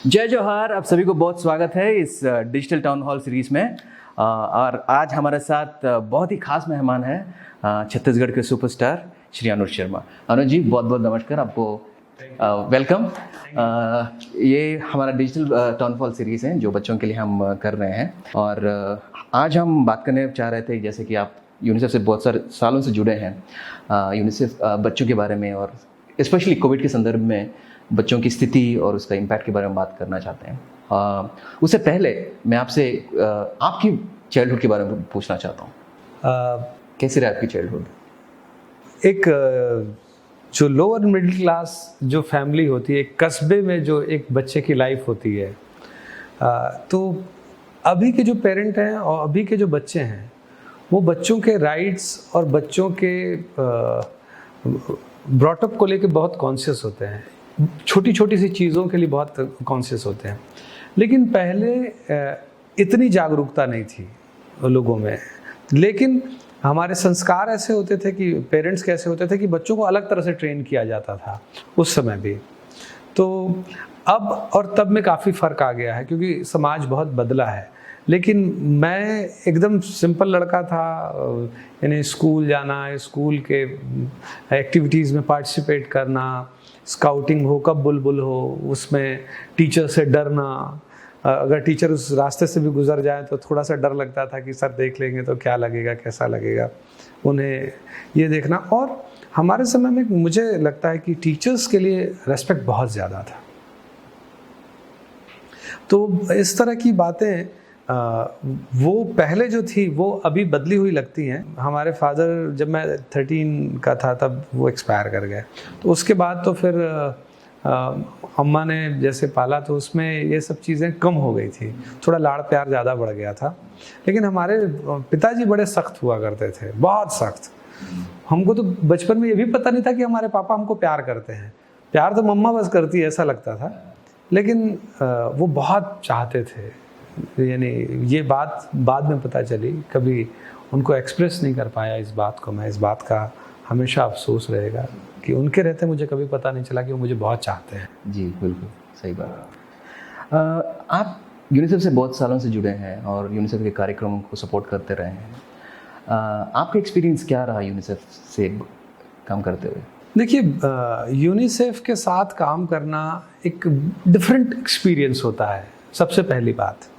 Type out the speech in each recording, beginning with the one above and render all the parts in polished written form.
जय जौहर, आप सभी को बहुत स्वागत है इस डिजिटल टाउन हॉल सीरीज़ में। और आज हमारे साथ बहुत ही खास मेहमान है छत्तीसगढ़ के सुपरस्टार श्री अनुज शर्मा। अनुज जी, बहुत बहुत नमस्कार, आपको वेलकम। ये हमारा डिजिटल टाउन हॉल सीरीज़ है जो बच्चों के लिए हम कर रहे हैं। और आज हम बात करने चाह रहे थे, जैसे कि आप यूनिसेफ से बहुत सारे सालों से जुड़े हैं, यूनिसेफ बच्चों के बारे में और स्पेशली कोविड के संदर्भ में बच्चों की स्थिति और उसका इम्पैक्ट के बारे में बात करना चाहते हैं। उससे पहले मैं आपसे आपकी चाइल्डहुड के बारे में पूछना चाहता हूँ। कैसी रही आपकी चाइल्डहुड? एक जो लोअर मिडिल क्लास जो फैमिली होती है, एक कस्बे में जो एक बच्चे की लाइफ होती है, तो अभी के जो पेरेंट हैं और अभी के जो बच्चे हैं वो बच्चों के राइट्स और बच्चों के ब्रॉटअप को लेके बहुत कॉन्शियस होते हैं, छोटी छोटी सी चीज़ों के लिए बहुत कॉन्शियस होते हैं। लेकिन पहले इतनी जागरूकता नहीं थी लोगों में, लेकिन हमारे संस्कार ऐसे होते थे कि पेरेंट्स कैसे होते थे कि बच्चों को अलग तरह से ट्रेन किया जाता था उस समय भी। तो अब और तब में काफ़ी फ़र्क आ गया है क्योंकि समाज बहुत बदला है। लेकिन मैं एकदम सिंपल लड़का था, यानी स्कूल जाना, स्कूल के एक्टिविटीज़ में पार्टिसिपेट करना, स्काउटिंग हो, कब बुलबुल हो, उसमें टीचर से डरना। अगर टीचर उस रास्ते से भी गुजर जाए तो थोड़ा सा डर लगता था कि सर देख लेंगे तो क्या लगेगा, कैसा लगेगा, उन्हें ये देखना। और हमारे समय में मुझे लगता है कि टीचर्स के लिए रेस्पेक्ट बहुत ज़्यादा था। तो इस तरह की बातें वो पहले जो थी वो अभी बदली हुई लगती हैं। हमारे फादर, जब मैं 13 का था तब वो एक्सपायर कर गए, तो उसके बाद तो फिर अम्मा ने जैसे पाला तो उसमें ये सब चीज़ें कम हो गई थी, थोड़ा लाड़ प्यार ज़्यादा बढ़ गया था। लेकिन हमारे पिताजी बड़े सख्त हुआ करते थे, बहुत सख्त। हमको तो बचपन में ये भी पता नहीं था कि हमारे पापा हमको प्यार करते हैं। प्यार तो मम्मा बस करती है ऐसा लगता था, लेकिन वो बहुत चाहते थे। यानी ये बात बाद में पता चली, कभी उनको एक्सप्रेस नहीं कर पाया इस बात को। मैं इस बात का हमेशा अफसोस रहेगा कि उनके रहते मुझे कभी पता नहीं चला कि वो मुझे बहुत चाहते हैं। जी बिल्कुल सही बात। आप यूनिसेफ से बहुत सालों से जुड़े हैं और यूनिसेफ के कार्यक्रमों को सपोर्ट करते रहे हैं। आपका एक्सपीरियंस क्या रहा यूनिसेफ से काम करते हुए? देखिए, यूनिसेफ के साथ काम करना एक डिफरेंट एक्सपीरियंस होता है। सबसे पहली बात,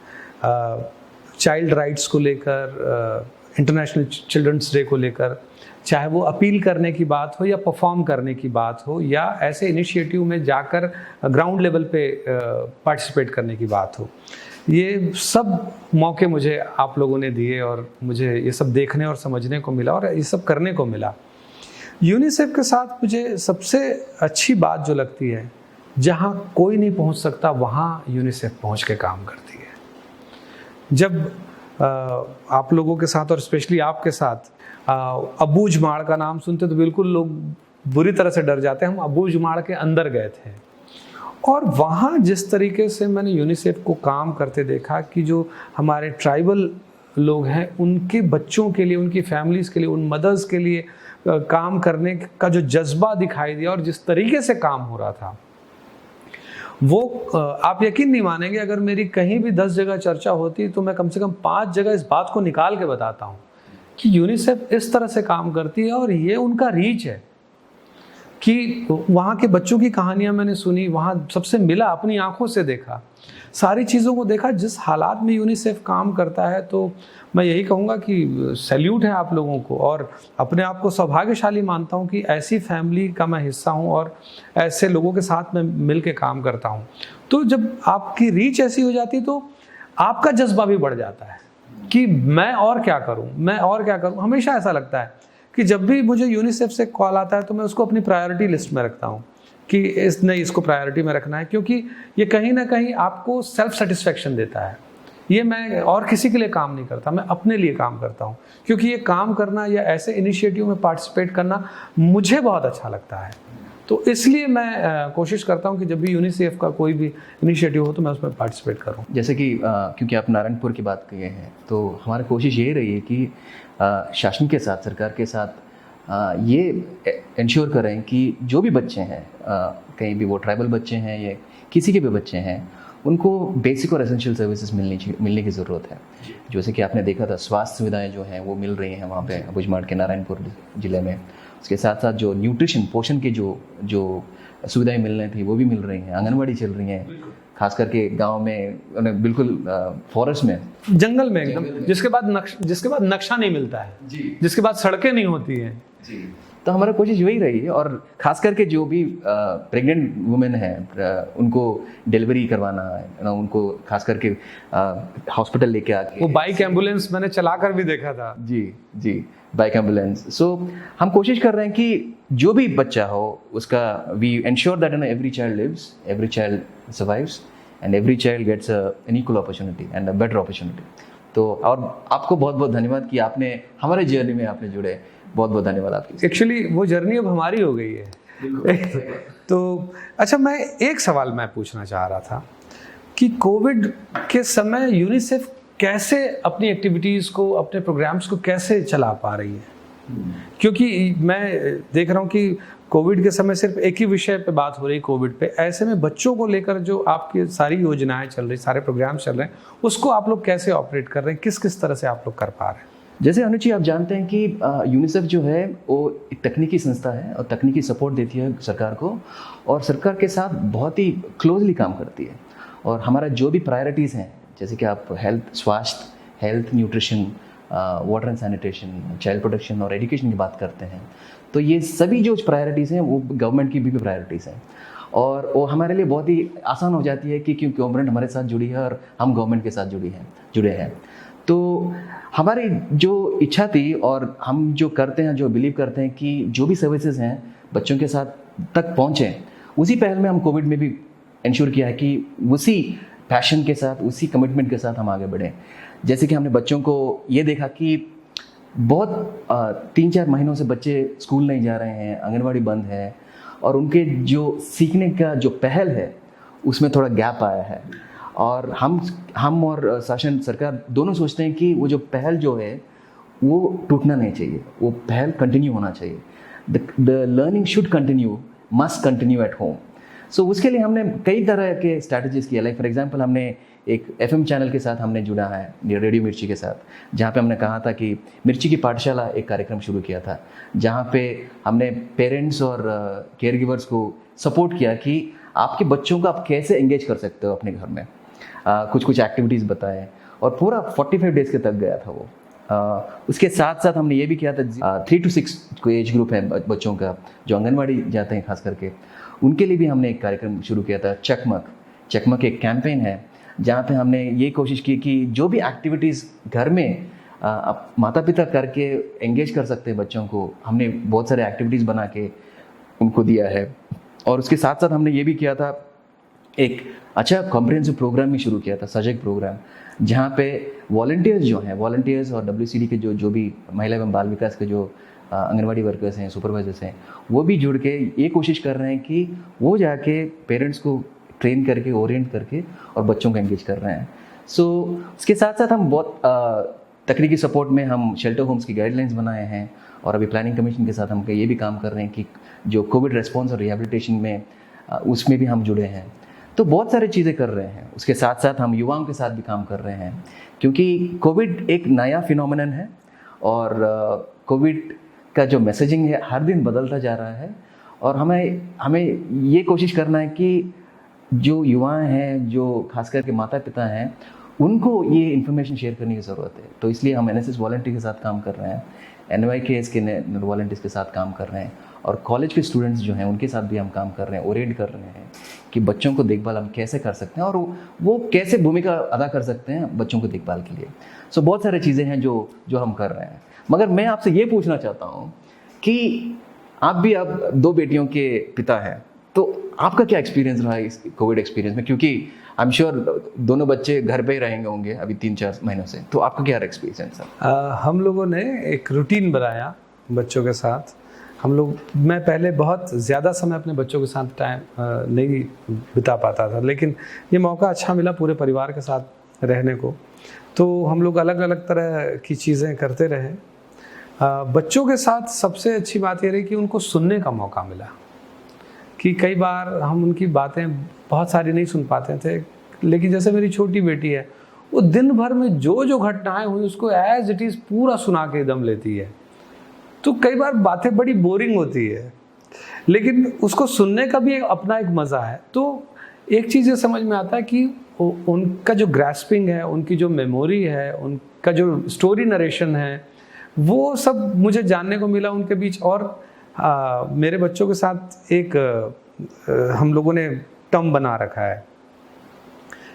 चाइल्ड राइट्स को लेकर, इंटरनेशनल चिल्ड्रंस डे को लेकर, चाहे वो अपील करने की बात हो या परफॉर्म करने की बात हो या ऐसे इनिशिएटिव में जाकर ग्राउंड लेवल पे पार्टिसिपेट करने की बात हो, ये सब मौके मुझे आप लोगों ने दिए और मुझे ये सब देखने और समझने को मिला और ये सब करने को मिला। यूनिसेफ के साथ मुझे सबसे अच्छी बात जो लगती है, जहाँ कोई नहीं पहुँच सकता वहाँ यूनिसेफ पहुँच के काम करती है। जब आप लोगों के साथ और स्पेशली आपके साथ अबू जुमाड़ का नाम सुनते तो बिल्कुल लोग बुरी तरह से डर जाते हैं। हम अबू जुमाड़ के अंदर गए थे और वहाँ जिस तरीके से मैंने यूनिसेफ को काम करते देखा कि जो हमारे ट्राइबल लोग हैं उनके बच्चों के लिए, उनकी फैमिलीज़ के लिए, उन मदर्स के लिए काम करने का जो जज्बा दिखाई दिया और जिस तरीके से काम हो रहा था, वो आप यकीन नहीं मानेंगे, अगर मेरी कहीं भी 10 जगह चर्चा होती तो मैं कम से कम 5 जगह इस बात को निकाल के बताता हूँ कि यूनिसेफ इस तरह से काम करती है और ये उनका रीच है। कि वहाँ के बच्चों की कहानियाँ मैंने सुनी, वहाँ सबसे मिला, अपनी आंखों से देखा, सारी चीज़ों को देखा जिस हालात में यूनिसेफ काम करता है। तो मैं यही कहूँगा कि सैल्यूट है आप लोगों को और अपने आप को सौभाग्यशाली मानता हूँ कि ऐसी फैमिली का मैं हिस्सा हूँ और ऐसे लोगों के साथ मैं मिल के काम करता हूँ। तो जब आपकी रीच ऐसी हो जाती तो आपका जज्बा भी बढ़ जाता है कि मैं और क्या करूँ, मैं और क्या करूँ। हमेशा ऐसा लगता है कि जब भी मुझे यूनिसेफ से कॉल आता है तो मैं उसको अपनी प्रायोरिटी लिस्ट में रखता हूँ कि इसको प्रायोरिटी में रखना है, क्योंकि ये कहीं ना कहीं आपको सेल्फ सेटिस्फेक्शन देता है। ये मैं और किसी के लिए काम नहीं करता, मैं अपने लिए काम करता हूँ, क्योंकि ये काम करना या ऐसे इनिशिएटिव में पार्टिसिपेट करना मुझे बहुत अच्छा लगता है। तो इसलिए मैं कोशिश करता हूँ कि जब भी यूनिसेफ का कोई भी इनिशिएटिव हो तो मैं उसमें पार्टिसिपेट करूँ। जैसे कि क्योंकि आप नारायणपुर की बात किए हैं, तो हमारी कोशिश ये रही है कि शासन के साथ, सरकार के साथ ये इंश्योर करें कि जो भी बच्चे हैं, कहीं भी वो ट्राइबल बच्चे हैं या किसी के भी बच्चे हैं, उनको बेसिक और एसेंशियल सर्विसेज मिलने की ज़रूरत है। जैसे कि आपने देखा था स्वास्थ्य सुविधाएं जो हैं वो मिल रही हैं वहाँ पे अबुझमाड़ के नारायणपुर ज़िले में। उसके साथ साथ जो न्यूट्रिशन पोषण की जो सुविधाएं मिल रही थी वो भी मिल रही हैं। आंगनवाड़ी चल रही हैं, खास करके गांव में, बिल्कुल फॉरेस्ट में, जंगल में एकदम, जिसके बाद नक्शा नहीं मिलता है जी, जिसके बाद सड़कें नहीं होती हैं जी। तो हमारा कोशिश वही रही है, और खास करके जो भी प्रेग्नेंट वुमेन है उनको डिलीवरी करवाना है, उनको खास करके हॉस्पिटल लेके आके, वो बाइक एम्बुलेंस मैंने चलाकर भी देखा था। जी जी, बाइक एम्बुलेंस। सो हम कोशिश कर रहे हैं कि जो भी बच्चा हो उसका, we ensure that every child lives, every child survives and every child gets an equal opportunity and a better opportunity. तो और आपको बहुत बहुत धन्यवाद कि आपने हमारे जर्नी में आपने जुड़े, बहुत बहुत धन्यवाद आपकी। एक्चुअली वो जर्नी अब हमारी हो गई है। तो अच्छा, मैं एक सवाल मैं पूछना चाह रहा था कि कोविड के समय यूनिसेफ कैसे अपनी एक्टिविटीज़ को, अपने प्रोग्राम्स को कैसे चला पा रही है? क्योंकि मैं देख रहा हूँ कि कोविड के समय सिर्फ एक ही विषय पे बात हो रही, कोविड पे। ऐसे में बच्चों को लेकर जो आपकी सारी योजनाएं चल रही, सारे प्रोग्राम्स चल रहे हैं, उसको आप लोग कैसे ऑपरेट कर रहे हैं? किस किस तरह से आप लोग कर पा रहे हैं? जैसे अनुज जी आप जानते हैं कि यूनिसेफ जो है वो एक तकनीकी संस्था है और तकनीकी सपोर्ट देती है सरकार को, और सरकार के साथ बहुत ही क्लोजली काम करती है। और हमारा जो भी प्रायोरिटीज़ हैं, जैसे कि आप स्वास्थ्य, health, nutrition, water and sanitation, child protection और एजुकेशन की बात करते हैं, तो ये सभी जो प्रायोरिटीज़ हैं वो गवर्नमेंट की भी प्रायोरिटीज़ हैं, और वो हमारे लिए बहुत ही आसान हो जाती है कि क्योंकि गवर्नमेंट हमारे साथ जुड़ी है और हम गवर्नमेंट के साथ जुड़े हैं। तो हमारी जो इच्छा थी और हम जो करते हैं, जो बिलीव करते हैं कि जो भी सर्विसेज हैं बच्चों के साथ तक पहुँचें, उसी पहल में हम कोविड में भी इंश्योर किया है कि उसी पैशन के साथ, उसी कमिटमेंट के साथ हम आगे बढ़ें। जैसे कि हमने बच्चों को ये देखा कि बहुत 3-4 महीनों से बच्चे स्कूल नहीं जा रहे हैं, आंगनवाड़ी बंद है, और उनके जो सीखने का जो पहल है उसमें थोड़ा गैप आया है। और हम और शासन सरकार दोनों सोचते हैं कि वो जो पहल जो है वो टूटना नहीं चाहिए, वो पहल कंटिन्यू होना चाहिए। The learning should continue, must continue at home. So उसके लिए हमने कई तरह के स्ट्रैटेजीज़ किया। लाइक फॉर एग्जांपल, हमने एक FM चैनल के साथ हमने जुड़ा है, रेडियो मिर्ची के साथ, जहाँ पे हमने कहा था कि मिर्ची की पाठशाला एक कार्यक्रम शुरू किया था, जहाँ पे हमने पेरेंट्स और केयर गिवर्स को सपोर्ट किया कि आपके बच्चों को आप कैसे एंगेज कर सकते हो अपने घर में। कुछ एक्टिविटीज़ बताए, और पूरा 45 डेज़ के तक गया था वो। उसके साथ साथ हमने ये भी किया था 3 to 6 को एज ग्रुप है बच्चों का जो आंगनवाड़ी जाते हैं खास करके, उनके लिए भी हमने एक कार्यक्रम शुरू किया था। चकमक एक कैंपेन है जहाँ पे हमने ये कोशिश की कि जो भी एक्टिविटीज़ घर में माता पिता करके एंगेज कर सकते हैं बच्चों को, हमने बहुत सारे एक्टिविटीज़ बना के उनको दिया है। और उसके साथ साथ हमने ये भी किया था, एक अच्छा कॉम्प्रिहेंसिव प्रोग्राम भी शुरू किया था, सजग प्रोग्राम, जहाँ पे वॉलंटियर्स और WCD के जो भी महिला एवं बाल विकास के जो आंगनवाड़ी वर्कर्स हैं, सुपरवाइजर्स हैं, वो भी जुड़ के ये कोशिश कर रहे हैं कि वो जाके पेरेंट्स को ट्रेन करके, ओरिएंट करके और बच्चों को एंगेज कर रहे हैं। सो उसके साथ साथ हम बहुत तकनीकी सपोर्ट में हम शेल्टर होम्स की गाइडलाइंस बनाए हैं, और अभी प्लानिंग कमीशन के साथ हम ये भी काम कर रहे हैं कि जो कोविड रेस्पॉन्स और रिहेबिलिटेशन में उसमें भी हम जुड़े हैं। तो बहुत सारी चीज़ें कर रहे हैं। उसके साथ साथ हम युवाओं के साथ भी काम कर रहे हैं, क्योंकि कोविड एक नया फिनोमेनन है, और कोविड का जो मैसेजिंग है हर दिन बदलता जा रहा है, और हमें ये कोशिश करना है कि जो युवा हैं, जो खास करके माता पिता हैं, उनको ये इन्फॉर्मेशन शेयर करने की ज़रूरत है। तो इसलिए हम NSS वॉलंटियर के साथ काम कर रहे हैं, NYKS के वॉलंटियर्स के साथ काम कर रहे हैं, और कॉलेज के स्टूडेंट्स जो हैं उनके साथ भी हम काम कर रहे हैं, ओरिएंट कर रहे हैं कि बच्चों को देखभाल हम कैसे कर सकते हैं और वो कैसे भूमिका अदा कर सकते हैं बच्चों को देखभाल के लिए। सो बहुत सारी चीज़ें हैं जो हम कर रहे हैं। मगर मैं आपसे ये पूछना चाहता हूँ कि आप भी अब 2 बेटियों के पिता हैं, तो आपका क्या एक्सपीरियंस रहा है इस कोविड एक्सपीरियंस में? क्योंकि आई एम श्योर दोनों बच्चे घर पे ही रहेंगे होंगे अभी 3-4 महीनों से, तो आपका क्या एक्सपीरियंस है? हम लोगों ने एक रूटीन बनाया बच्चों के साथ। मैं पहले बहुत ज़्यादा समय अपने बच्चों के साथ टाइम नहीं बिता पाता था, लेकिन ये मौका अच्छा मिला पूरे परिवार के साथ रहने को, तो हम लोग अलग अलग तरह की चीज़ें करते रहे। बच्चों के साथ सबसे अच्छी बात ये रही कि उनको सुनने का मौका मिला, कि कई बार हम उनकी बातें बहुत सारी नहीं सुन पाते थे, लेकिन जैसे मेरी छोटी बेटी है, वो दिन भर में जो जो घटनाएं हुई उसको एज इट इज़ पूरा सुना के दम लेती है। तो कई बार बातें बड़ी बोरिंग होती है, लेकिन उसको सुनने का भी अपना एक मज़ा है। तो एक चीज़ ये समझ में आता है कि उनका जो ग्रैस्पिंग है, उनकी जो मेमोरी है, उनका जो स्टोरी नरेशन है, वो सब मुझे जानने को मिला उनके बीच। और मेरे बच्चों के साथ एक हम लोगों ने टर्म बना रखा है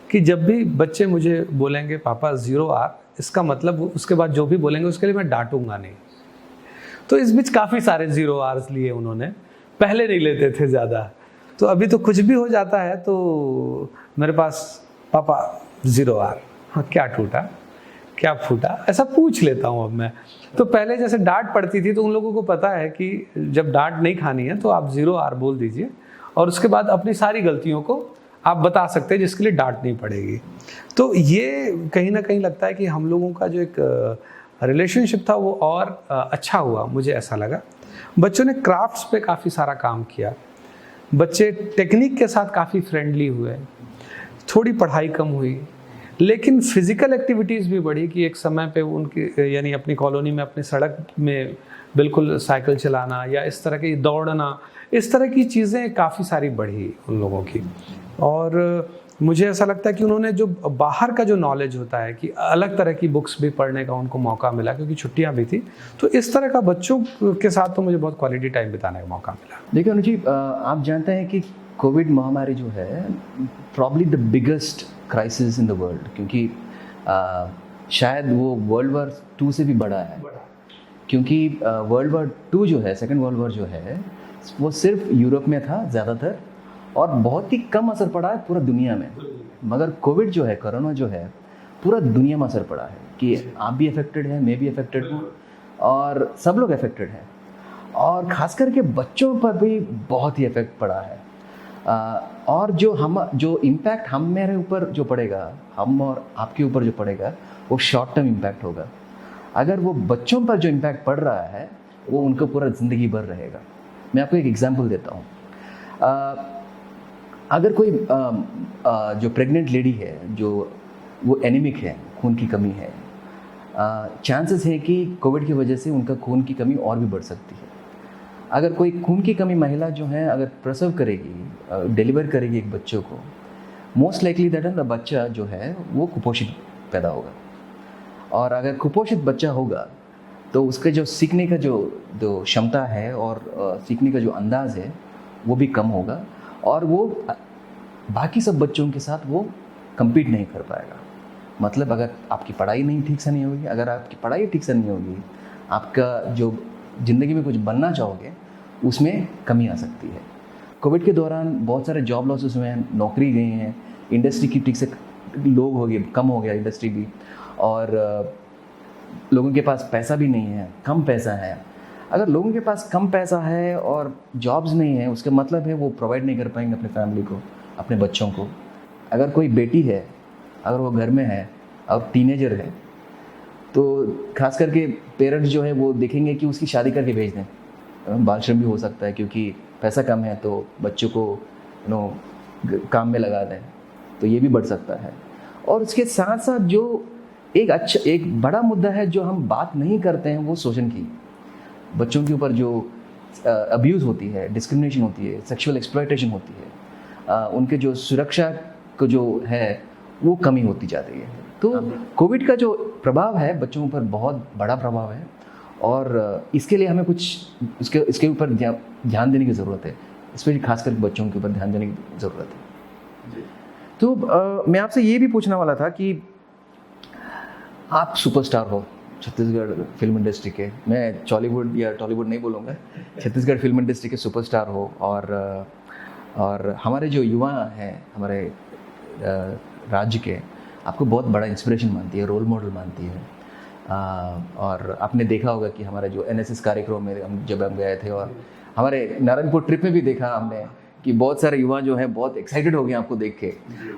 कि जब भी बच्चे मुझे बोलेंगे पापा 0R, इसका मतलब उसके बाद जो भी बोलेंगे उसके लिए मैं डांटूंगा नहीं। तो इस बीच काफ़ी सारे 0Rs लिए उन्होंने, पहले नहीं लेते थे ज़्यादा। तो अभी तो कुछ भी हो जाता है तो मेरे पास पापा 0R, हाँ क्या टूटा, क्या फूटा, ऐसा पूछ लेता हूँ अब मैं। तो पहले जैसे डांट पड़ती थी तो उन लोगों को पता है कि जब डांट नहीं खानी है तो आप 0R बोल दीजिए और उसके बाद अपनी सारी गलतियों को आप बता सकते हैं जिसके लिए डांट नहीं पड़ेगी। तो ये कहीं ना कहीं लगता है कि हम लोगों का जो एक रिलेशनशिप था वो और अच्छा हुआ, मुझे ऐसा लगा। बच्चों ने क्राफ्ट्स पे काफ़ी सारा काम किया, बच्चे टेक्निक के साथ काफ़ी फ्रेंडली हुए, थोड़ी पढ़ाई कम हुई, लेकिन फिज़िकल एक्टिविटीज़ भी बढ़ी कि एक समय पे उनकी यानी अपनी कॉलोनी में अपनी सड़क में बिल्कुल साइकिल चलाना या इस तरह की दौड़ना, इस तरह की चीज़ें काफ़ी सारी बढ़ी उन लोगों की। और मुझे ऐसा लगता है कि उन्होंने जो बाहर का जो नॉलेज होता है कि अलग तरह की बुक्स भी पढ़ने का उनको मौका मिला क्योंकि छुट्टियां भी थी, तो इस तरह का बच्चों के साथ तो मुझे बहुत क्वालिटी टाइम बिताने का मौका मिला। देखिए अनुज जी, आप जानते हैं कि कोविड महामारी जो है probably the biggest crisis in the world, क्योंकि शायद वो वर्ल्ड वॉर 2 से भी बड़ा है। क्योंकि वर्ल्ड वॉर 2 जो है, सेकेंड वर्ल्ड वॉर जो है, वो सिर्फ यूरोप में था ज़्यादातर और बहुत ही कम असर पड़ा है पूरा दुनिया में। मगर कोविड जो है, कोरोना जो है, पूरा दुनिया में असर पड़ा है कि आप भी अफेक्टेड हैं, मैं भी अफेक्टेड हूँ और सब लोग अफेक्टेड हैं। और ख़ास करके बच्चों पर भी बहुत ही इफेक्ट पड़ा है। और जो इम्पैक्ट हम मेरे ऊपर जो पड़ेगा, हम और आपके ऊपर जो पड़ेगा, वो शॉर्ट टर्म इम्पैक्ट होगा। अगर वो बच्चों पर जो इम्पैक्ट पड़ रहा है वो उनको पूरा ज़िंदगी भर रहेगा। मैं आपको एक एग्जांपल देता हूँ। अगर कोई जो प्रेग्नेंट लेडी है, जो वो एनीमिक है, खून की कमी है, चांसेस है कि कोविड की वजह से उनका खून की कमी और भी बढ़ सकती है। अगर कोई खून की कमी महिला जो है अगर प्रसव करेगी, डिलीवर करेगी एक बच्चों को, मोस्ट लाइकली दैट द बच्चा जो है वो कुपोषित पैदा होगा। और अगर कुपोषित बच्चा होगा तो उसके जो सीखने का जो क्षमता है और सीखने का जो अंदाज़ है वो भी कम होगा और वो बाकी सब बच्चों के साथ वो compete नहीं कर पाएगा। मतलब अगर आपकी पढ़ाई नहीं ठीक से नहीं होगी, अगर आपकी पढ़ाई ठीक से नहीं होगी, आपका जो ज़िंदगी में कुछ बनना चाहोगे उसमें कमी आ सकती है। कोविड के दौरान बहुत सारे जॉब लॉसेस हुए हैं, नौकरी गई हैं, इंडस्ट्री की ठीक से लोग हो गए, कम हो गया इंडस्ट्री भी, और लोगों के पास पैसा भी नहीं है, कम पैसा है। अगर लोगों के पास कम पैसा है और जॉब्स नहीं है, उसका मतलब है वो प्रोवाइड नहीं कर पाएंगे अपने फैमिली को, अपने बच्चों को। अगर कोई बेटी है, अगर वो घर में है और टीनेजर है, तो खास करके पेरेंट्स जो है वो देखेंगे कि उसकी शादी करके भेज दें। बाल श्रम भी हो सकता है क्योंकि पैसा कम है, तो बच्चों को काम में लगा दें, तो ये भी बढ़ सकता है। और उसके साथ साथ जो एक बड़ा मुद्दा है जो हम बात नहीं करते हैं, वो शोषण की, बच्चों के ऊपर जो अब्यूज़ होती है, डिस्क्रिमिनेशन होती है, सेक्सुअल एक्सप्लॉयटेशन होती है, उनके जो सुरक्षा को जो है वो कमी होती जा रही है। तो कोविड का जो प्रभाव है बच्चों पर बहुत बड़ा प्रभाव है और इसके लिए हमें कुछ इसके ऊपर ध्यान देने की ज़रूरत है, स्पेशली खासकर बच्चों के ऊपर ध्यान देने की ज़रूरत है। तो मैं आपसे ये भी पूछने वाला था कि आप सुपरस्टार हो छत्तीसगढ़ फिल्म इंडस्ट्री के, मैं चॉलीवुड या टॉलीवुड नहीं बोलूँगा, छत्तीसगढ़ फिल्म इंडस्ट्री के सुपरस्टार हो, और हमारे जो युवा हैं हमारे राज्य के आपको बहुत बड़ा इंस्पिरेशन मानती है, रोल मॉडल मानती है। और आपने देखा होगा कि हमारे जो एनएसएस कार्यक्रम में जब हम गए थे और हमारे नारायणपुर ट्रिप में भी देखा हमने कि बहुत सारे युवा जो हैं बहुत एक्साइटेड हो गए आपको देख के,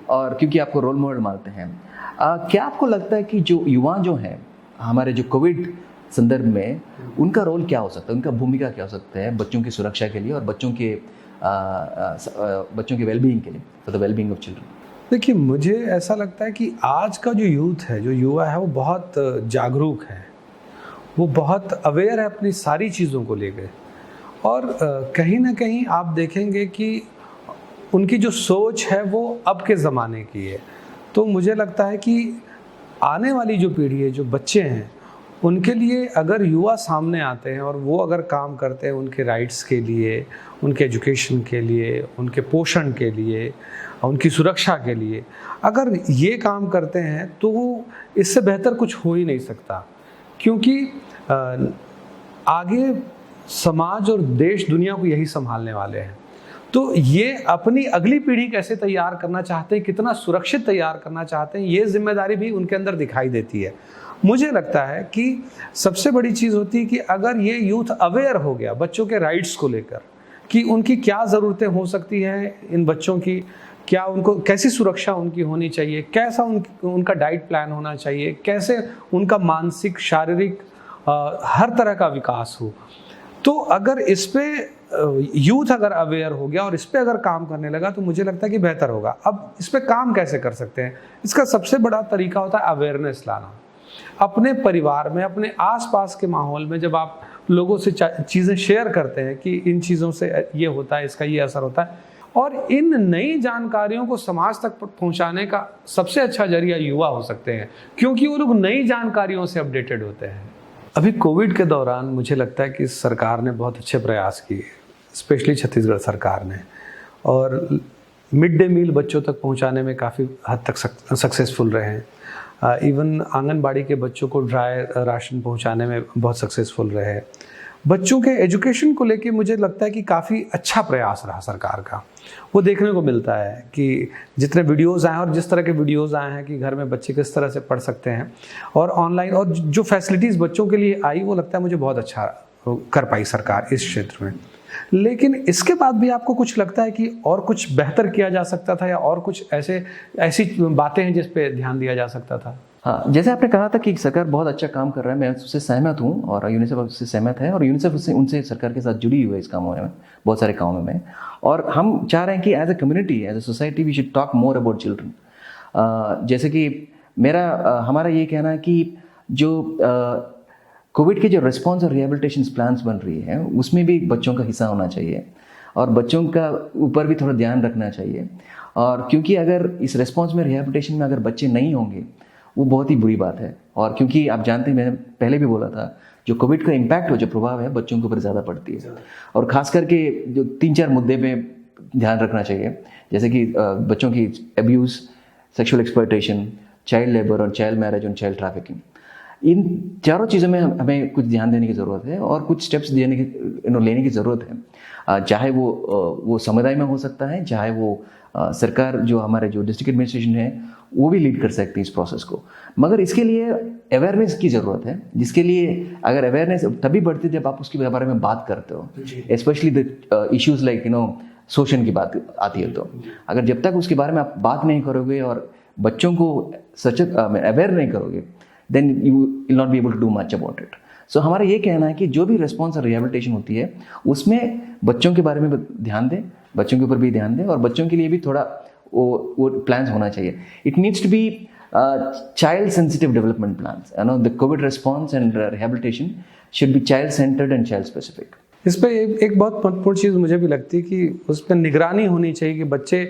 और क्योंकि आपको रोल मॉडल मानते हैं। क्या आपको लगता है कि जो युवा जो हैं हमारे जो कोविड संदर्भ में, उनका रोल क्या हो सकता है, उनका भूमिका क्या हो सकता है बच्चों की सुरक्षा के लिए और बच्चों के वेलबीइंग के लिए, for the wellbeing of children? देखिए, मुझे ऐसा लगता है कि आज का जो यूथ है, जो युवा है, वो बहुत जागरूक है, वो बहुत अवेयर है अपनी सारी चीज़ों को लेके। और कहीं ना कहीं आप देखेंगे कि उनकी जो सोच है वो अब के ज़माने की है। तो मुझे लगता है कि आने वाली जो पीढ़ी है, जो बच्चे हैं, उनके लिए अगर युवा सामने आते हैं और वो अगर काम करते हैं उनके राइट्स के लिए, उनके एजुकेशन के लिए, उनके पोषण के लिए, उनकी सुरक्षा के लिए, अगर ये काम करते हैं तो इससे बेहतर कुछ हो ही नहीं सकता। क्योंकि आगे समाज और देश दुनिया को यही संभालने वाले हैं। तो ये अपनी अगली पीढ़ी कैसे तैयार करना चाहते हैं, कितना सुरक्षित तैयार करना चाहते हैं, ये जिम्मेदारी भी उनके अंदर दिखाई देती है। मुझे लगता है कि सबसे बड़ी चीज़ होती है कि अगर ये यूथ अवेयर हो गया बच्चों के राइट्स को लेकर, कि उनकी क्या ज़रूरतें हो सकती हैं, इन बच्चों की क्या, उनको कैसी सुरक्षा उनकी होनी चाहिए, कैसा उनका डाइट प्लान होना चाहिए, कैसे उनका मानसिक, शारीरिक हर तरह का विकास हो। तो अगर इस पे यूथ अगर अवेयर हो गया और इस पे अगर काम करने लगा तो मुझे लगता है कि बेहतर होगा। अब इस पे काम कैसे कर सकते हैं? इसका सबसे बड़ा तरीका होता है अवेयरनेस लाना। अपने परिवार में, अपने आसपास के माहौल में जब आप लोगों से चीज़ें शेयर करते हैं कि इन चीज़ों से ये होता है, इसका ये असर होता है, और इन नई जानकारियों को समाज तक पहुंचाने का सबसे अच्छा जरिया युवा हो सकते हैं, क्योंकि वो लोग नई जानकारियों से अपडेटेड होते हैं। अभी कोविड के दौरान मुझे लगता है कि सरकार ने बहुत अच्छे प्रयास किए, स्पेशली छत्तीसगढ़ सरकार ने, और मिड डे मील बच्चों तक पहुंचाने में काफ़ी हद तक सक्सेसफुल रहे हैं। इवन आंगनबाड़ी के बच्चों को ड्राई राशन पहुंचाने में बहुत सक्सेसफुल रहे हैं। बच्चों के एजुकेशन को लेके मुझे लगता है कि काफ़ी अच्छा प्रयास रहा सरकार का। वो देखने को मिलता है कि जितने वीडियोज़ आए हैं और जिस तरह के वीडियोज़ आए हैं कि घर में बच्चे किस तरह से पढ़ सकते हैं, और ऑनलाइन, और जो फैसिलिटीज़ बच्चों के लिए आई, वो लगता है मुझे बहुत अच्छा कर पाई सरकार इस क्षेत्र में। लेकिन इसके बाद भी आपको कुछ लगता है कि और कुछ बेहतर किया जा सकता था, या और कुछ ऐसी बातें हैं जिस पे ध्यान दिया जा सकता था? हाँ, जैसे आपने कहा था कि सरकार बहुत अच्छा काम कर रहा है, मैं उससे सहमत हूँ, और यूनिसेफ उससे सहमत है, और यूनिसेफ उनसे सरकार के साथ जुड़ी हुई है इस कामों में, बहुत सारे कामों में। और हम चाह रहे हैं कि as a community, as a society, we should talk more about children. जैसे कि हमारा ये कहना है कि जो कोविड के जो रिस्पॉन्स और रिहेबिलिटेशन प्लान्स बन रही है, उसमें भी बच्चों का हिस्सा होना चाहिए, और बच्चों का ऊपर भी थोड़ा ध्यान रखना चाहिए। और क्योंकि अगर इस रिस्पॉन्स में, रिहेबिलिटेशन में अगर बच्चे नहीं होंगे, वो बहुत ही बुरी बात है। और क्योंकि आप जानते हैं, मैंने पहले भी बोला था, जो कोविड का इम्पैक्ट हो, जो प्रभाव है, बच्चों के ऊपर ज़्यादा पड़ती है। और ख़ास करके जो 3-4 मुद्दे पे ध्यान रखना चाहिए, जैसे कि बच्चों की abuse, sexual exploitation, child labour और चाइल्ड मैरिज और चाइल्ड ट्रैफिकिंग। इन चारों चीज़ों में हमें कुछ ध्यान देने की ज़रूरत है, और कुछ स्टेप्स लेने की ज़रूरत है। चाहे वो समुदाय में हो सकता है, चाहे वो सरकार, जो हमारे जो डिस्ट्रिक्ट एडमिनिस्ट्रेशन है, वो भी लीड कर सकती है इस प्रोसेस को। मगर इसके लिए अवेयरनेस की ज़रूरत है, जिसके लिए अगर अवेयरनेस तभी बढ़ती है जब आप उसके बारे में बात करते हो, स्पेशली द इश्यूज लाइक शोषण की बात आती है। तो अगर जब तक उसके बारे में आप बात नहीं करोगे और बच्चों को सचेत अवेयर नहीं करोगे, then you will not be able to do much about it. So हमारा ये कहना है कि जो भी रिस्पॉन्स और रिहेबिलिटेशन होती है, उसमें बच्चों के बारे में ध्यान दें, बच्चों के ऊपर भी ध्यान दें, और बच्चों के लिए भी थोड़ा वो प्लान्स होना चाहिए। It needs to be child sensitive development plans. The COVID response and rehabilitation should be child centered and child specific. इस पे एक बहुत महत्वपूर्ण चीज़ मुझे भी लगती है कि उस पर निगरानी होनी चाहिए कि बच्चे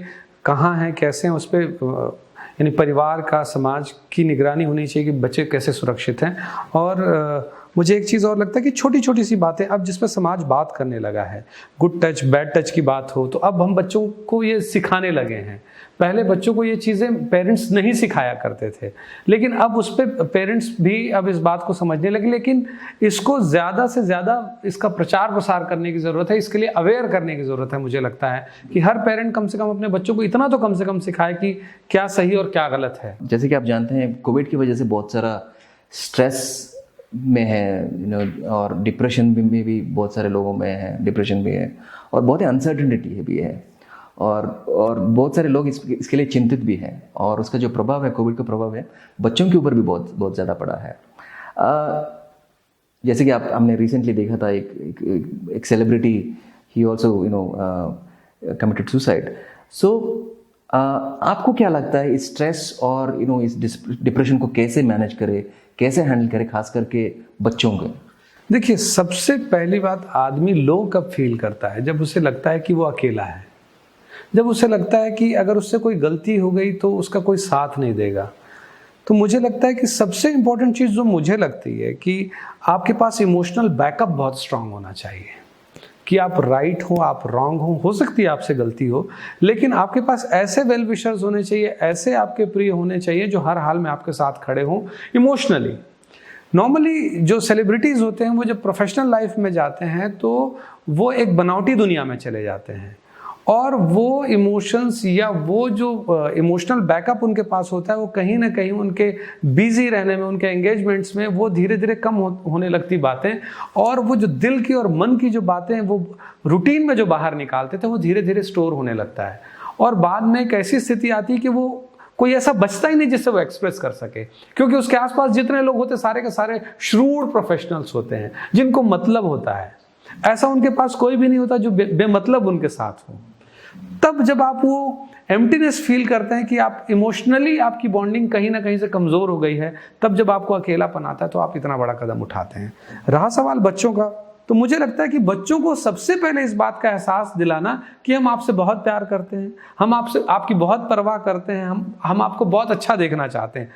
कहाँ हैं, कैसे हैं। उस पर यानी परिवार का, समाज की निगरानी होनी चाहिए कि बच्चे कैसे सुरक्षित हैं। और मुझे एक चीज़ और लगता है कि छोटी छोटी सी बातें अब जिस पर समाज बात करने लगा है, गुड टच, बैड टच की बात हो, तो अब हम बच्चों को ये सिखाने लगे हैं। पहले बच्चों को ये चीज़ें पेरेंट्स नहीं सिखाया करते थे, लेकिन अब उस पर पेरेंट्स भी अब इस बात को समझने लगे। लेकिन इसको ज़्यादा से ज़्यादा इसका प्रचार प्रसार करने की ज़रूरत है, इसके लिए अवेयर करने की ज़रूरत है। मुझे लगता है कि हर पेरेंट कम से कम अपने बच्चों को इतना तो कम से कम सिखाए कि क्या सही और क्या गलत है। जैसे कि आप जानते हैं, कोविड की वजह से बहुत सारा स्ट्रेस में है, और डिप्रेशन में भी बहुत सारे लोगों में है, डिप्रेशन भी है, और बहुत ही अनसर्टेनिटी भी है, और बहुत सारे लोग इसके लिए चिंतित भी हैं। और उसका जो प्रभाव है, कोविड का प्रभाव है, बच्चों के ऊपर भी बहुत ज़्यादा पड़ा है। जैसे कि हमने रिसेंटली देखा था, एक celebrity, he also committed suicide. So आपको क्या लगता है इस स्ट्रेस और इस डिप्रेशन को कैसे मैनेज करे, कैसे हैंडल करे, खास करके बच्चों के? देखिए, सबसे पहली बात, आदमी लो कब फील करता है? जब उसे लगता है कि वो अकेला है, जब उसे लगता है कि अगर उससे कोई गलती हो गई तो उसका कोई साथ नहीं देगा। तो मुझे लगता है कि सबसे इंपॉर्टेंट चीज़ जो मुझे लगती है कि आपके पास इमोशनल बैकअप बहुत स्ट्रांग होना चाहिए, कि आप राइट हो, आप रॉन्ग हो सकती है आपसे गलती हो, लेकिन आपके पास ऐसे वेल विशर्स होने चाहिए, ऐसे आपके प्रिय होने चाहिए जो हर हाल में आपके साथ खड़े हों इमोशनली। नॉर्मली जो सेलिब्रिटीज़ होते हैं वो जब प्रोफेशनल लाइफ में जाते हैं तो वो एक बनावटी दुनिया में चले जाते हैं, और वो इमोशंस या वो जो इमोशनल बैकअप उनके पास होता है वो कहीं ना कहीं उनके बिजी रहने में, उनके एंगेजमेंट्स में वो धीरे धीरे कम होने लगती बातें, और वो जो दिल की और मन की जो बातें वो रूटीन में जो बाहर निकालते थे वो धीरे धीरे स्टोर होने लगता है, और बाद में एक ऐसी स्थिति आती है कि वो कोई ऐसा बचता ही नहीं जिससे वो एक्सप्रेस कर सके, क्योंकि उसके आसपास जितने लोग होते सारे के सारे श्रूड प्रोफेशनल्स होते हैं जिनको मतलब होता है। ऐसा उनके पास कोई भी नहीं होता जो बेमतलब उनके साथ हो। तब जब आप वो एम्प्टीनेस फील करते हैं कि आप इमोशनली आपकी बॉन्डिंग कहीं ना कहीं से कमजोर हो गई है, तब जब आपको अकेलापन आता है तो आप इतना बड़ा कदम उठाते हैं। रहा सवाल बच्चों का, तो मुझे लगता है कि बच्चों को सबसे पहले इस बात का एहसास दिलाना कि हम आपसे बहुत प्यार करते हैं, हम आपसे आपकी बहुत परवाह करते हैं, हम आपको बहुत अच्छा देखना चाहते हैं।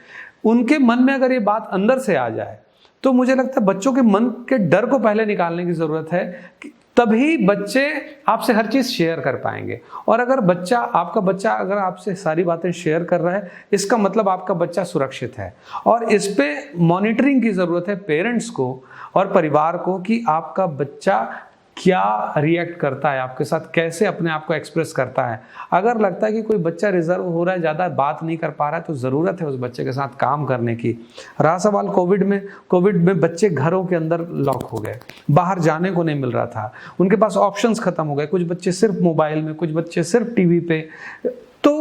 उनके मन में अगर ये बात अंदर से आ जाए तो मुझे लगता है बच्चों के मन के डर को पहले निकालने की जरूरत है, कि तभी बच्चे आपसे हर चीज शेयर कर पाएंगे। और अगर आपका बच्चा अगर आपसे सारी बातें शेयर कर रहा है, इसका मतलब आपका बच्चा सुरक्षित है, और इस पे मॉनिटरिंग की जरूरत है पेरेंट्स को और परिवार को कि आपका बच्चा क्या रिएक्ट करता है आपके साथ, कैसे अपने आप को एक्सप्रेस करता है। अगर लगता है कि कोई बच्चा रिजर्व हो रहा है, ज़्यादा बात नहीं कर पा रहा है, तो ज़रूरत है उस बच्चे के साथ काम करने की। रहा सवाल कोविड में बच्चे घरों के अंदर लॉक हो गए, बाहर जाने को नहीं मिल रहा था, उनके पास ऑप्शंस खत्म हो गए, कुछ बच्चे सिर्फ मोबाइल में, कुछ बच्चे सिर्फ टीवी पे। तो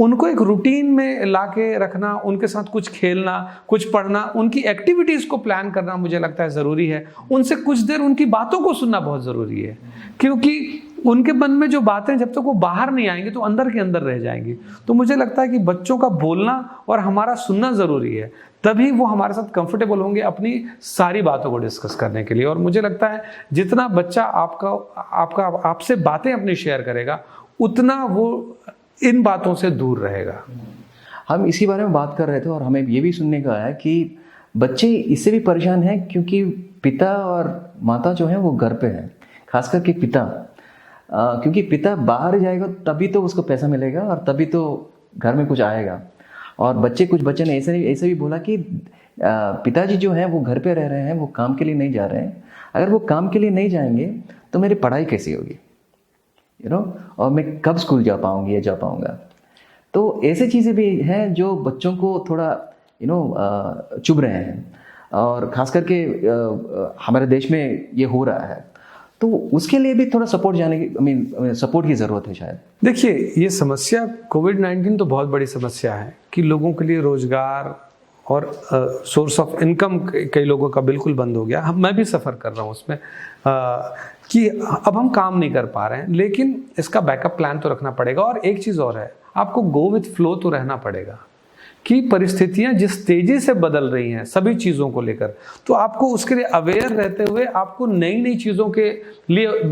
उनको एक रूटीन में लाके रखना, उनके साथ कुछ खेलना, कुछ पढ़ना, उनकी एक्टिविटीज को प्लान करना मुझे लगता है जरूरी है। उनसे कुछ देर उनकी बातों को सुनना बहुत जरूरी है, क्योंकि उनके मन में जो बातें जब तक वो बाहर नहीं आएंगी तो अंदर के अंदर रह जाएंगी। तो मुझे लगता है कि बच्चों का बोलना और हमारा सुनना जरूरी है, तभी वो हमारे साथ कंफर्टेबल होंगे अपनी सारी बातों को डिस्कस करने के लिए। और मुझे लगता है जितना बच्चा आपसे बातें अपनी शेयर करेगा, उतना वो इन बातों से दूर रहेगा। हम इसी बारे में बात कर रहे थे और हमें ये भी सुनने को आया कि बच्चे इससे भी परेशान हैं क्योंकि पिता और माता जो है वो घर पे हैं, खास करके पिता, क्योंकि पिता बाहर जाएगा तभी तो उसको पैसा मिलेगा और तभी तो घर में कुछ आएगा। और कुछ बच्चे ने ऐसे भी बोला कि पिताजी जो हैं वो घर पे रह रहे हैं, वो काम के लिए नहीं जा रहे हैं। अगर वो काम के लिए नहीं जाएंगे तो मेरी पढ़ाई कैसी होगी, और मैं कब स्कूल जा पाऊंगी या जा पाऊंगा। तो ऐसे चीज़ें भी हैं जो बच्चों को थोड़ा चुभ रहे हैं, और खास करके हमारे देश में ये हो रहा है। तो उसके लिए भी थोड़ा सपोर्ट की ज़रूरत है शायद। देखिए, ये समस्या कोविड-19 तो बहुत बड़ी समस्या है कि लोगों के लिए रोजगार और सोर्स ऑफ इनकम कई लोगों का बिल्कुल बंद हो गया। मैं भी सफ़र कर रहा हूँ उसमें, कि अब हम काम नहीं कर पा रहे हैं, लेकिन इसका बैकअप प्लान तो रखना पड़ेगा। और एक चीज़ और है, आपको गो विथ फ्लो तो रहना पड़ेगा कि परिस्थितियां जिस तेजी से बदल रही हैं सभी चीज़ों को लेकर, तो आपको उसके लिए अवेयर रहते हुए आपको नई नई चीज़ों के लिए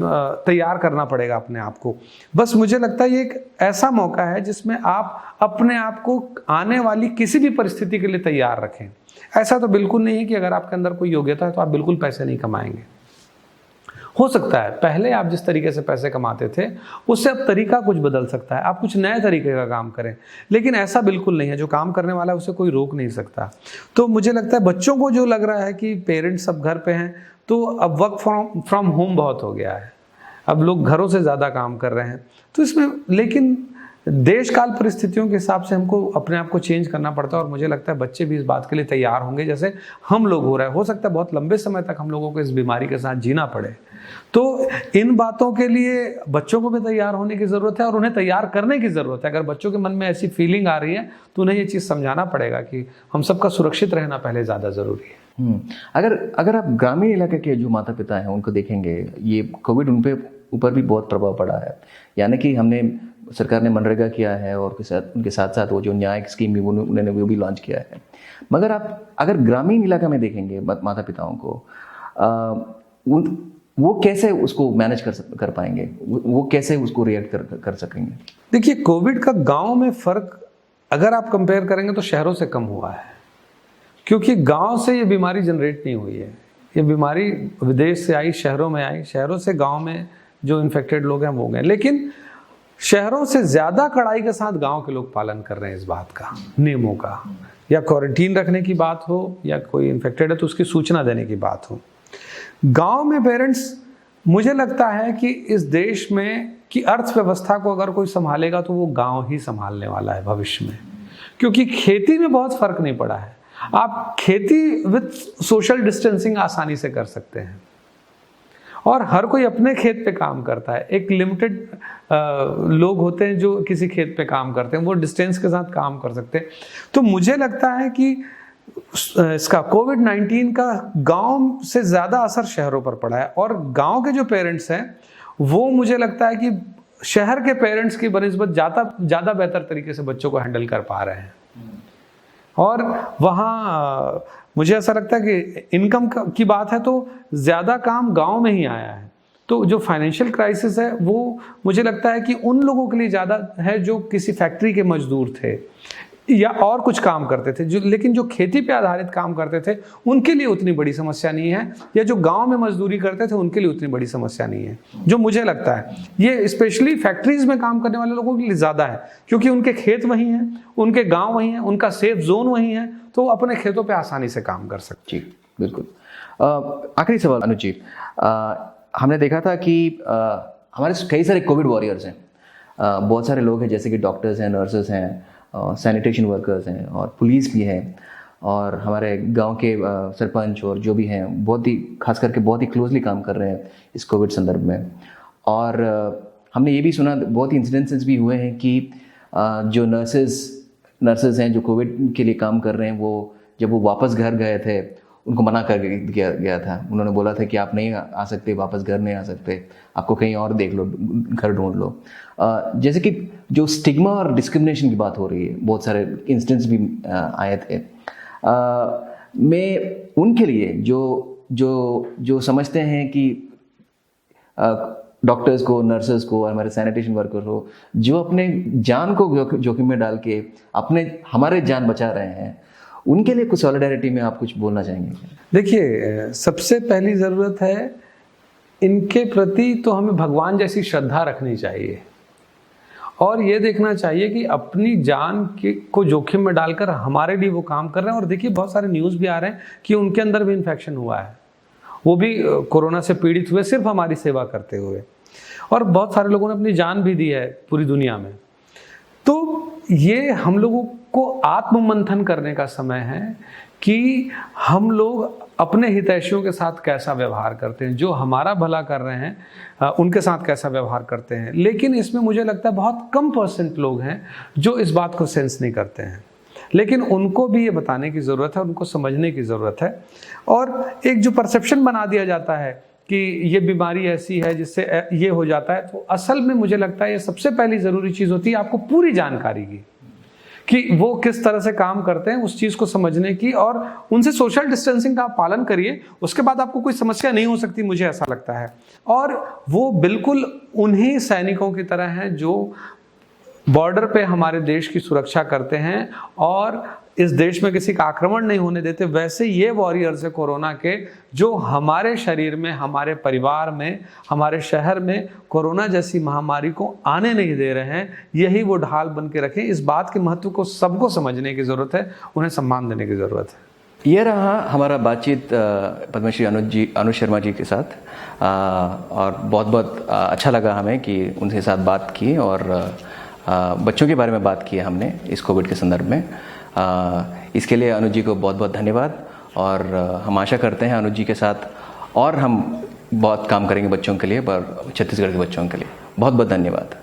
तैयार करना पड़ेगा अपने आप को। बस मुझे लगता है ये एक ऐसा मौका है जिसमें आप अपने आप को आने वाली किसी भी परिस्थिति के लिए तैयार रखें। ऐसा तो बिल्कुल नहीं है कि अगर आपके अंदर कोई योग्यता है तो आप बिल्कुल पैसे नहीं कमाएंगे। हो सकता है पहले आप जिस तरीके से पैसे कमाते थे उससे अब तरीका कुछ बदल सकता है, आप कुछ नए तरीके का काम करें, लेकिन ऐसा बिल्कुल नहीं है। जो काम करने वाला है उसे कोई रोक नहीं सकता। तो मुझे लगता है बच्चों को जो लग रहा है कि पेरेंट्स सब घर पे हैं, तो अब वर्क फ्रॉम होम बहुत हो गया है, अब लोग घरों से ज़्यादा काम कर रहे हैं, तो इसमें लेकिन देश काल परिस्थितियों के हिसाब से हमको अपने आप को चेंज करना पड़ता है। और मुझे लगता है बच्चे भी इस बात के लिए तैयार होंगे जैसे हम लोग हो रहे हैं। हो सकता है बहुत लंबे समय तक हम लोगों को इस बीमारी के साथ जीना पड़े, तो इन बातों के लिए बच्चों को भी तैयार होने की ज़रूरत है और उन्हें तैयार करने की ज़रूरत है। अगर बच्चों के मन में ऐसी फीलिंग आ रही है तो उन्हें ये चीज़ समझाना पड़ेगा कि हम सबका सुरक्षित रहना पहले ज़्यादा ज़रूरी है। अगर आप ग्रामीण इलाके के जो माता पिता हैं उनको देखेंगे, ये कोविड उन पे ऊपर भी बहुत प्रभाव पड़ा है। यानी कि हमने सरकार ने मनरेगा किया है और उनके साथ साथ वो जो न्याय स्कीम भी उन्होंने वो भी लॉन्च किया है। मगर आप अगर ग्रामीण इलाका में देखेंगे माता पिताओं को, वो कैसे उसको मैनेज कर पाएंगे, वो कैसे उसको रिएक्ट कर सकेंगे? देखिए, कोविड का गांव में फ़र्क अगर आप कंपेयर करेंगे तो शहरों से कम हुआ है, क्योंकि गांव से ये बीमारी जनरेट नहीं हुई है। ये बीमारी विदेश से आई, शहरों में आई, शहरों से गांव में जो इन्फेक्टेड लोग हैं वो गए। लेकिन शहरों से ज़्यादा कड़ाई के साथ गांव के लोग पालन कर रहे हैं इस बात का, नियमों का, या क्वारंटीन रखने की बात हो या कोई इन्फेक्टेड है तो उसकी सूचना देने की बात हो। गांव में पेरेंट्स, मुझे लगता है कि इस देश में की अर्थव्यवस्था को अगर कोई संभालेगा तो वो गांव ही संभालने वाला है भविष्य में, क्योंकि खेती में बहुत फर्क नहीं पड़ा है। आप खेती विद सोशल डिस्टेंसिंग आसानी से कर सकते हैं और हर कोई अपने खेत पे काम करता है। एक लिमिटेड लोग होते हैं जो किसी खेत पे काम करते हैं, वो डिस्टेंस के साथ काम कर सकते हैं। तो मुझे लगता है कि इसका कोविड-19 का गांव से ज़्यादा असर शहरों पर पड़ा है, और गांव के जो पेरेंट्स हैं वो मुझे लगता है कि शहर के पेरेंट्स की बनिस्बत ज़्यादा बेहतर तरीके से बच्चों को हैंडल कर पा रहे हैं। और वहाँ मुझे ऐसा लगता है कि इनकम की बात है तो ज़्यादा काम गांव में ही आया है। तो जो फाइनेंशियल क्राइसिस है वो मुझे लगता है कि उन लोगों के लिए ज़्यादा है जो किसी फैक्ट्री के मजदूर थे या और कुछ काम करते थे, लेकिन जो खेती पे आधारित काम करते थे उनके लिए उतनी बड़ी समस्या नहीं है, या जो गांव में मजदूरी करते थे उनके लिए उतनी बड़ी समस्या नहीं है। जो मुझे लगता है ये स्पेशली फैक्ट्रीज में काम करने वाले लोगों के लिए ज़्यादा है, क्योंकि उनके खेत वहीं हैं, उनके गांव वहीं हैं, उनका सेफ जोन वहीं है, तो वो अपने खेतों पर आसानी से काम कर सकते। जी बिल्कुल। आखिरी सवाल अनुज जी, हमने देखा था कि हमारे कई सारे कोविड वॉरियर्स हैं, बहुत सारे लोग हैं जैसे कि डॉक्टर्स हैं, नर्सेस हैं, सैनिटेशन वर्कर्स हैं और पुलिस भी हैं, और हमारे गांव के सरपंच और जो भी हैं बहुत ही खास करके बहुत ही क्लोजली काम कर रहे हैं इस कोविड संदर्भ में। और हमने ये भी सुना, बहुत ही इंसिडेंसेस भी हुए हैं कि जो नर्सेस हैं जो कोविड के लिए काम कर रहे हैं, वो जब वो वापस घर गए थे उनको मना कर गया था। उन्होंने बोला था कि आप नहीं आ सकते, वापस घर नहीं आ सकते, आपको कहीं और देख लो, घर ढूंढ लो। जैसे कि जो स्टिग्मा और डिस्क्रिमिनेशन की बात हो रही है, बहुत सारे इंसिडेंट्स भी आए थे। मैं उनके लिए जो समझते हैं कि डॉक्टर्स को, नर्सेस को और हमारे सैनिटेशन वर्कर्स को जो अपने जान को जोखिम में डाल के हमारे जान बचा रहे हैं, उनके लिए कुछ सॉलिडारिटी में आप कुछ बोलना चाहेंगे? देखिए, सबसे पहली ज़रूरत है इनके प्रति तो हमें भगवान जैसी श्रद्धा रखनी चाहिए, और ये देखना चाहिए कि अपनी जान को जोखिम में डालकर हमारे लिए वो काम कर रहे हैं। और देखिए, बहुत सारे न्यूज़ भी आ रहे हैं कि उनके अंदर भी इन्फेक्शन हुआ है, वो भी कोरोना से पीड़ित हुए सिर्फ हमारी सेवा करते हुए, और बहुत सारे लोगों ने अपनी जान भी दी है पूरी दुनिया में। तो ये हम लोगों को आत्ममंथन करने का समय है कि हम लोग अपने हितैषियों के साथ कैसा व्यवहार करते हैं, जो हमारा भला कर रहे हैं उनके साथ कैसा व्यवहार करते हैं। लेकिन इसमें मुझे लगता है बहुत कम % लोग हैं जो इस बात को सेंस नहीं करते हैं, लेकिन उनको भी ये बताने की ज़रूरत है, उनको समझने की ज़रूरत है। और एक जो परसेप्शन बना दिया जाता है कि ये बीमारी ऐसी है जिससे ये हो जाता है, तो असल में मुझे लगता है ये सबसे पहली ज़रूरी चीज़ होती है आपको पूरी जानकारी की, कि वो किस तरह से काम करते हैं, उस चीज़ को समझने की, और उनसे सोशल डिस्टेंसिंग का आप पालन करिए, उसके बाद आपको कोई समस्या नहीं हो सकती, मुझे ऐसा लगता है। और वो बिल्कुल उन्हीं सैनिकों की तरह हैं जो बॉर्डर पे हमारे देश की सुरक्षा करते हैं और इस देश में किसी का आक्रमण नहीं होने देते, वैसे ये वॉरियर्स है कोरोना के, जो हमारे शरीर में, हमारे परिवार में, हमारे शहर में कोरोना जैसी महामारी को आने नहीं दे रहे हैं। यही वो ढाल बन के रखें। इस बात के महत्व को सबको समझने की ज़रूरत है, उन्हें सम्मान देने की ज़रूरत है। ये रहा हमारा बातचीत पद्मश्री अनुज शर्मा जी के साथ, और बहुत बहुत अच्छा लगा हमें कि उनके साथ बात की और बच्चों के बारे में बात की हमने इस कोविड के संदर्भ में। इसके लिए अनुज जी को बहुत बहुत धन्यवाद, और हम आशा करते हैं अनुज जी के साथ और हम बहुत काम करेंगे बच्चों के लिए, पर छत्तीसगढ़ के बच्चों के लिए। बहुत बहुत धन्यवाद।